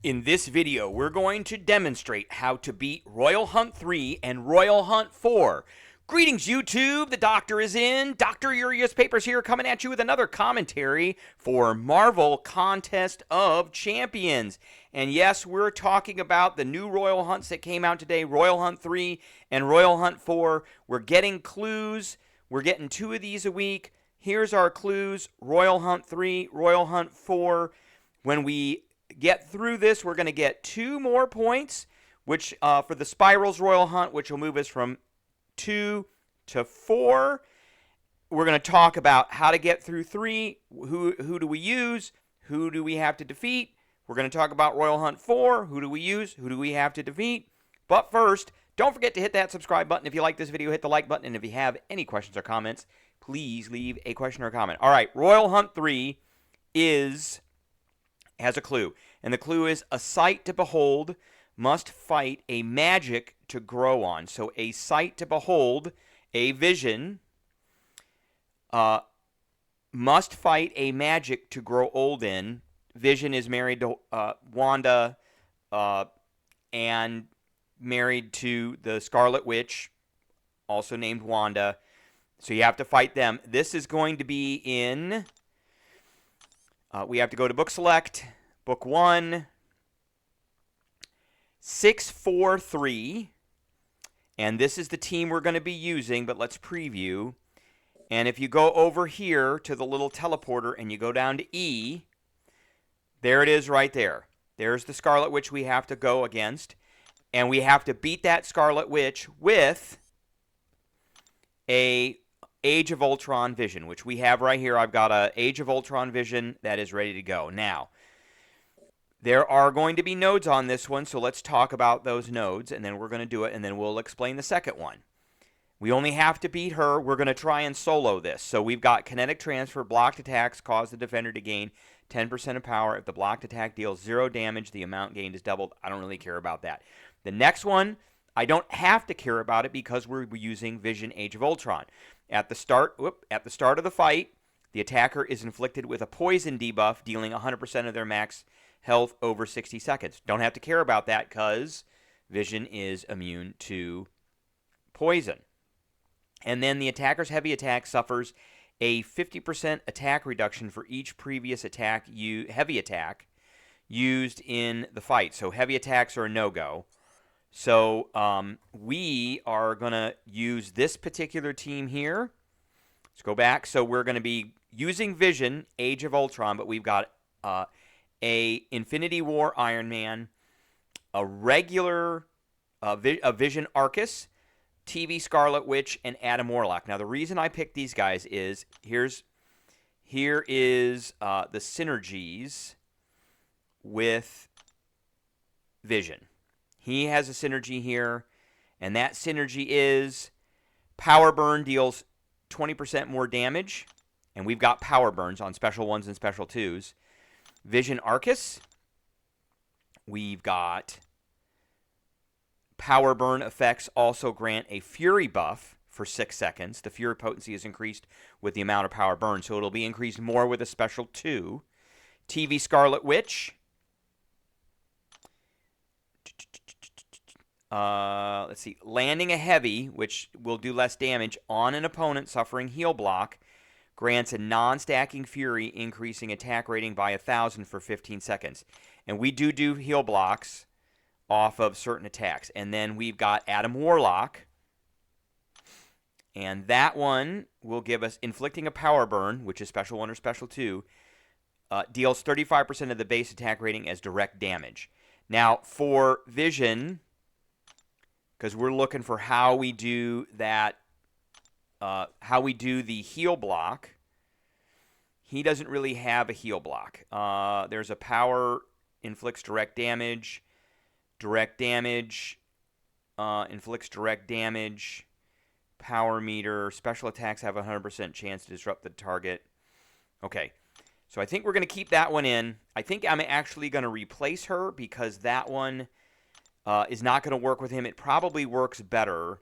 In this video, we're going to demonstrate how to beat Royal Hunt 3 and Royal Hunt 4. Greetings, YouTube. The doctor is in. Dr. Urias Papers here, coming at you with another commentary for Marvel Contest of Champions. And yes, we're talking about the new Royal Hunts that came out today, Royal Hunt 3 and Royal Hunt 4. We're getting clues. We're getting 2 of these a week. Here's our clues: Royal Hunt 3, Royal Hunt 4. When we get through this, we're going to get 2 more points, which for the Spirals Royal Hunt, which will move us from 2 to 4. We're going to talk about how to get through 3. Who do we use? Who do we have to defeat? We're going to talk about Royal Hunt 4. Who do we use? Who do we have to defeat? But first, don't forget to hit that subscribe button. If you like this video, hit the like button. And if you have any questions or comments, please leave a question or a comment. All right, Royal Hunt 3 has a clue. And the clue is: a sight to behold must fight a magic to grow on. So a sight to behold, a vision, must fight a magic to grow old in. Vision is married to Wanda and married to the Scarlet Witch, also named Wanda. So you have to fight them. This is going to be in... we have to go to Book Select, Book 1, 643, and this is the team we're going to be using, but let's preview. And if you go over here to the little teleporter and you go down to E, there it is right there. There's the Scarlet Witch we have to go against, and we have to beat that Scarlet Witch with a Age of Ultron vision, which we have right here. I've got a Age of Ultron vision that is ready to go. Now, there are going to be nodes on this one, so let's talk about those nodes, and then we're going to do it, and then we'll explain the second one. We only have to beat her. We're going to try and solo this. So we've got kinetic transfer. Blocked attacks cause the defender to gain 10% of power. If the blocked attack deals 0 damage, the amount gained is doubled. I don't really care about that. The next one, I don't have to care about it because we're using Vision Age of Ultron. At the start of the fight, the attacker is inflicted with a poison debuff, dealing 100% of their max health over 60 seconds. Don't have to care about that because Vision is immune to poison. And then the attacker's heavy attack suffers a 50% attack reduction for each previous heavy attack used in the fight. So heavy attacks are a no-go. So we are going to use this particular team here. Let's go back. So we're going to be using Vision, Age of Ultron, but we've got a Infinity War Iron Man, a regular a Vision Arcus, TV Scarlet Witch, and Adam Warlock. Now, the reason I picked these guys is here is the synergies with Vision. He has a synergy here, and that synergy is Power Burn deals 20% more damage, and we've got Power Burns on Special 1s and Special 2s. Vision Arcus, we've got Power Burn effects also grant a Fury buff for 6 seconds. The Fury potency is increased with the amount of Power Burn, so it'll be increased more with a Special 2. TV Scarlet Witch. Let's see. Landing a heavy, which will do less damage on an opponent suffering heal block, grants a non-stacking Fury, increasing attack rating by 1,000 for 15 seconds. And we do heal blocks off of certain attacks. And then we've got Adam Warlock. And that one will give us inflicting a Power Burn, which is Special 1 or Special 2, deals 35% of the base attack rating as direct damage. Now, for Vision, because we're looking for how we do that, how we do the heal block, he doesn't really have a heal block. There's a power, inflicts direct damage, inflicts direct damage, power meter, special attacks have a 100% chance to disrupt the target. Okay, so I think we're going to keep that one in. I think I'm actually going to replace her because that one is not going to work with him. It probably works better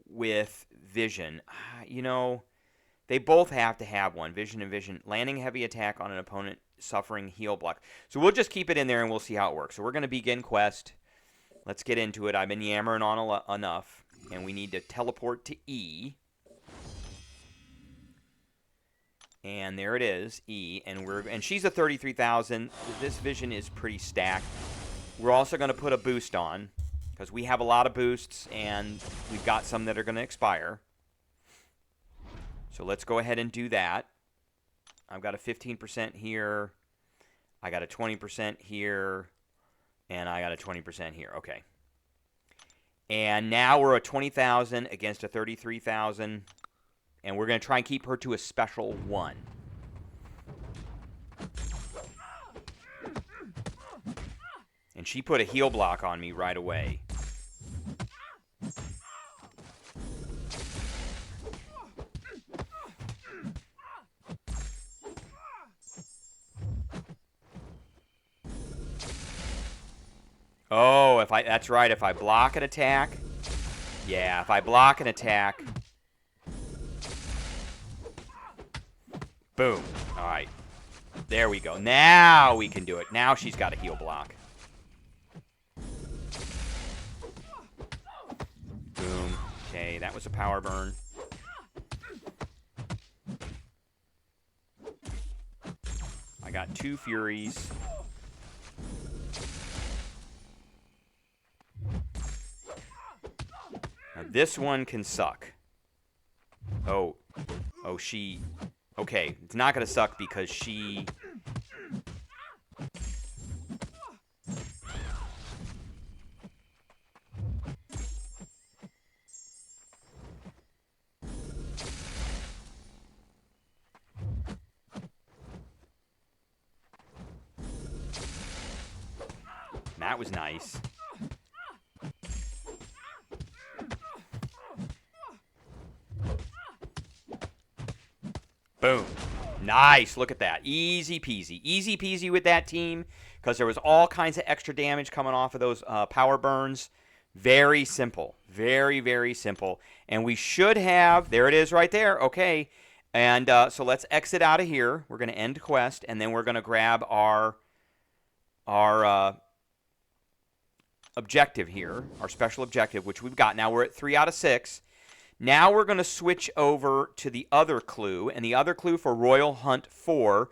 with Vision. You know, they both have to have one. Vision and Vision. Landing heavy attack on an opponent suffering heal block. So we'll just keep it in there and we'll see how it works. So we're going to begin quest. Let's get into it. I've been yammering on enough. And we need to teleport to E. And there it is, E. And she's a 33,000. This vision is pretty stacked. We're also going to put a boost on, because we have a lot of boosts, and we've got some that are going to expire. So let's go ahead and do that. I've got a 15% here. I got a 20% here. And I got a 20% here. Okay. And now we're at 20,000 against a 33,000. And we're going to try and keep her to a special 1. And she put a heal block on me right away. Oh, that's right. If I block an attack. Yeah, if I block an attack. Boom. All right. There we go. Now we can do it. Now she's got a heal block. Boom. Okay, that was a power burn. I got 2 Furies. Now this one can suck. Oh, she... Okay, it's not going to suck because she... That was nice. Boom. Nice. Look at that. Easy peasy. Easy peasy with that team because there was all kinds of extra damage coming off of those power burns. Very simple. Very, very simple. And we should have... There it is right there. Okay. And so let's exit out of here. We're going to end quest, and then we're going to grab our objective here, our special objective, which we've got. Now we're at 3 out of 6. Now we're going to switch over to the other clue, and the other clue for Royal Hunt 4,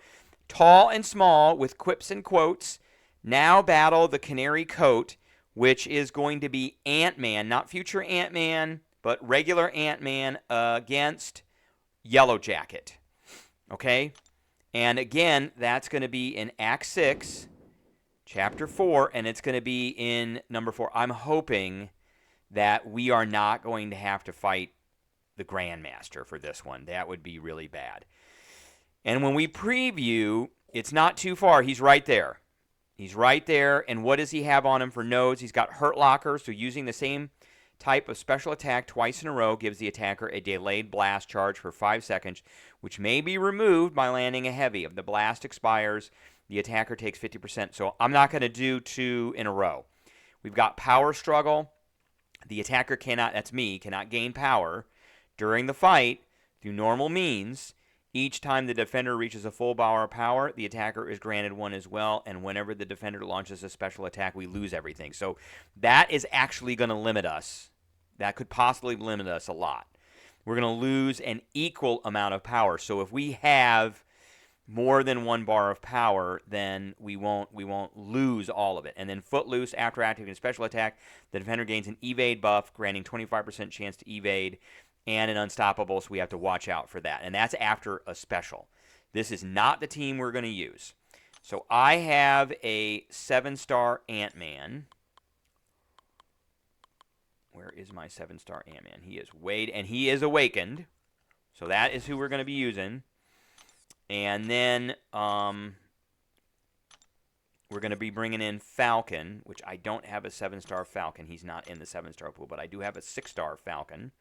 tall and small with quips and quotes, now battle the Canary Coat, which is going to be Ant-Man, not future Ant-Man, but regular Ant-Man against Yellow Jacket. Okay? And again, that's going to be in Act 6, Chapter 4, and it's going to be in number 4. I'm hoping that we are not going to have to fight the Grandmaster for this one. That would be really bad. And when we preview, it's not too far. He's right there. He's right there. And what does he have on him for nodes? He's got Hurt Locker, so using the same type of special attack twice in a row gives the attacker a delayed blast charge for 5 seconds, which may be removed by landing a heavy. If the blast expires, the attacker takes 50%. So I'm not going to do 2 in a row. We've got Power Struggle. The attacker cannot gain power during the fight through normal means. Each time the defender reaches a full bar of power, the attacker is granted 1 as well, and whenever the defender launches a special attack, we lose everything. So that is actually going to limit us. That could possibly limit us a lot. We're going to lose an equal amount of power. So if we have more than 1 bar of power, then we won't lose all of it. And then Footloose, after activating a special attack, the defender gains an evade buff, granting 25% chance to evade, and an unstoppable, so we have to watch out for that. And that's after a special. This is not the team we're going to use. So I have a 7-star Ant-Man. Where is my 7-star Ant-Man? He is Wade, and he is awakened. So that is who we're going to be using. And then we're going to be bringing in Falcon, which I don't have a 7-star Falcon. He's not in the 7-star pool, but I do have a 6-star Falcon.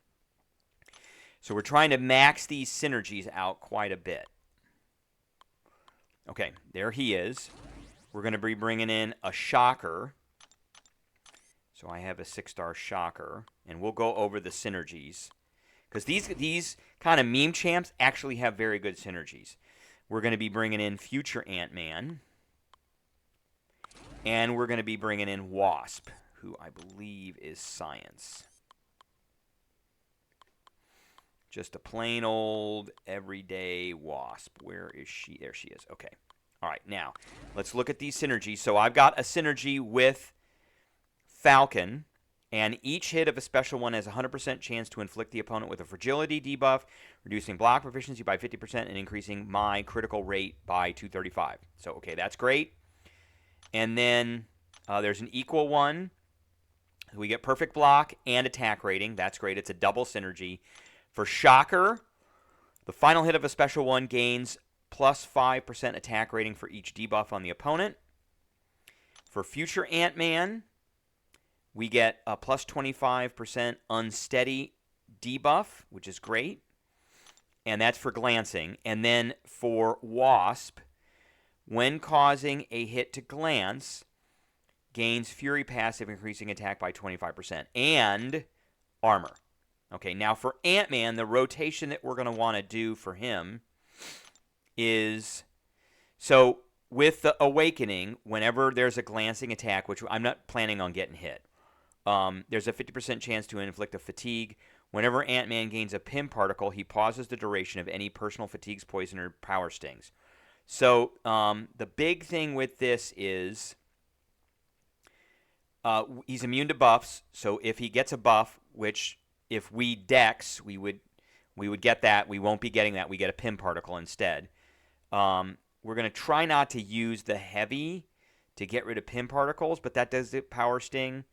So we're trying to max these synergies out quite a bit. Okay, there he is. We're going to be bringing in a Shocker. So I have a 6-star Shocker, and we'll go over the synergies. Because these kind of meme champs actually have very good synergies. We're going to be bringing in Future Ant-Man. And we're going to be bringing in Wasp, who I believe is Science. Just a plain old everyday Wasp. Where is she? There she is. Okay. All right, now let's look at these synergies. So I've got a synergy with Falcon, and each hit of a special one has a 100% chance to inflict the opponent with a fragility debuff, reducing block proficiency by 50% and increasing my critical rate by 235. So, okay, that's great. And then there's an equal one. We get perfect block and attack rating. That's great. It's a double synergy. For Shocker, the final hit of a special one gains plus 5% attack rating for each debuff on the opponent. For Future Ant-Man, we get a plus 25% unsteady debuff, which is great. And that's for glancing. And then for Wasp, when causing a hit to glance, gains Fury passive, increasing attack by 25%. And armor. Okay, now for Ant-Man, the rotation that we're going to want to do for him is, so with the Awakening, whenever there's a glancing attack, which I'm not planning on getting hit, there's a 50% chance to inflict a fatigue. Whenever Ant-Man gains a Pim particle, he pauses the duration of any personal fatigues, poison, or power stings. So the big thing with this is he's immune to buffs. So if he gets a buff, which if we dex, we would get that. We won't be getting that. We get a Pim particle instead. We're going to try not to use the heavy to get rid of Pim particles, but that does the power sting.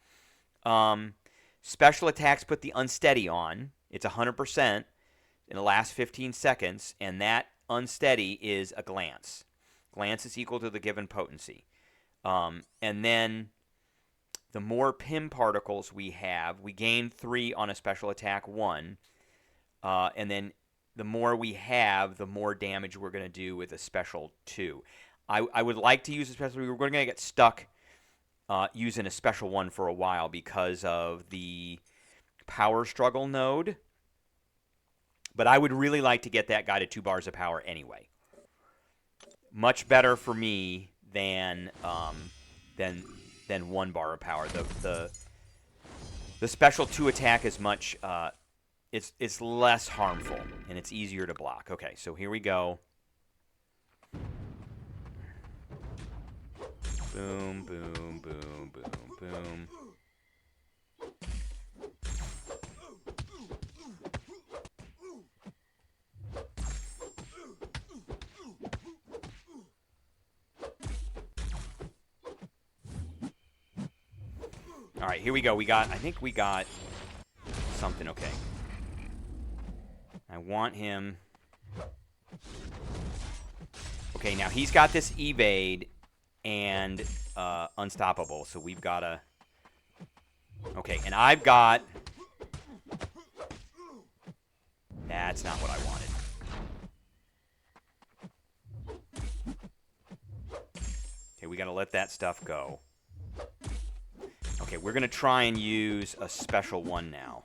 Special attacks put the unsteady on. It's 100% in the last 15 seconds, and that unsteady is a glance. Glance is equal to the given potency. And then the more Pim particles we have, we gain 3 on a special attack 1. And then the more we have, the more damage we're going to do with a special 2. I would like to use a special. We're going to get stuck using a special 1 for a while because of the power struggle node. But I would really like to get that guy to 2 bars of power anyway. Much better for me than 1 bar of power. The special 2 attack is much it's less harmful and it's easier to block. Okay, so here we go. Boom, boom, boom, boom, boom. All right, here we go. I think we got something. Okay. I want him. Okay, now he's got this evade and unstoppable, so we've got to. Okay, and I've got. That's not what I wanted. Okay, we got to let that stuff go. Okay, we're going to try and use a special 1 now.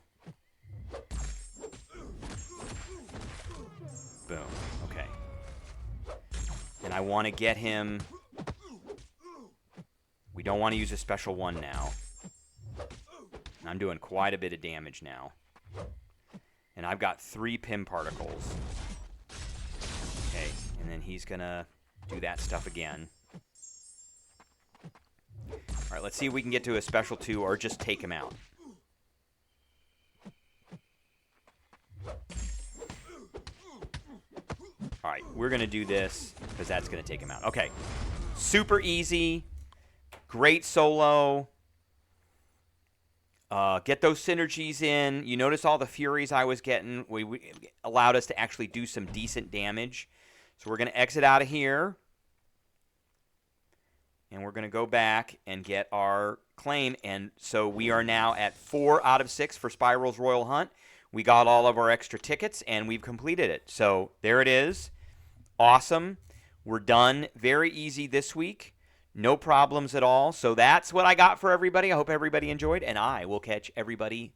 Boom. Okay. And I want to get him. We don't want to use a special 1 now. I'm doing quite a bit of damage now. And I've got 3 Pim particles. Okay, and then he's going to do that stuff again. All right, let's see if we can get to a special 2 or just take him out. All right, we're going to do this because that's going to take him out. Okay, super easy. Great solo. Get those synergies in. You notice all the furies I was getting. We allowed us to actually do some decent damage. So we're going to exit out of here. And we're going to go back and get our claim. And so we are now at 4 out of 6 for Spiral's Royal Hunt. We got all of our extra tickets, and we've completed it. So there it is. Awesome. We're done. Very easy this week. No problems at all. So that's what I got for everybody. I hope everybody enjoyed, and I will catch everybody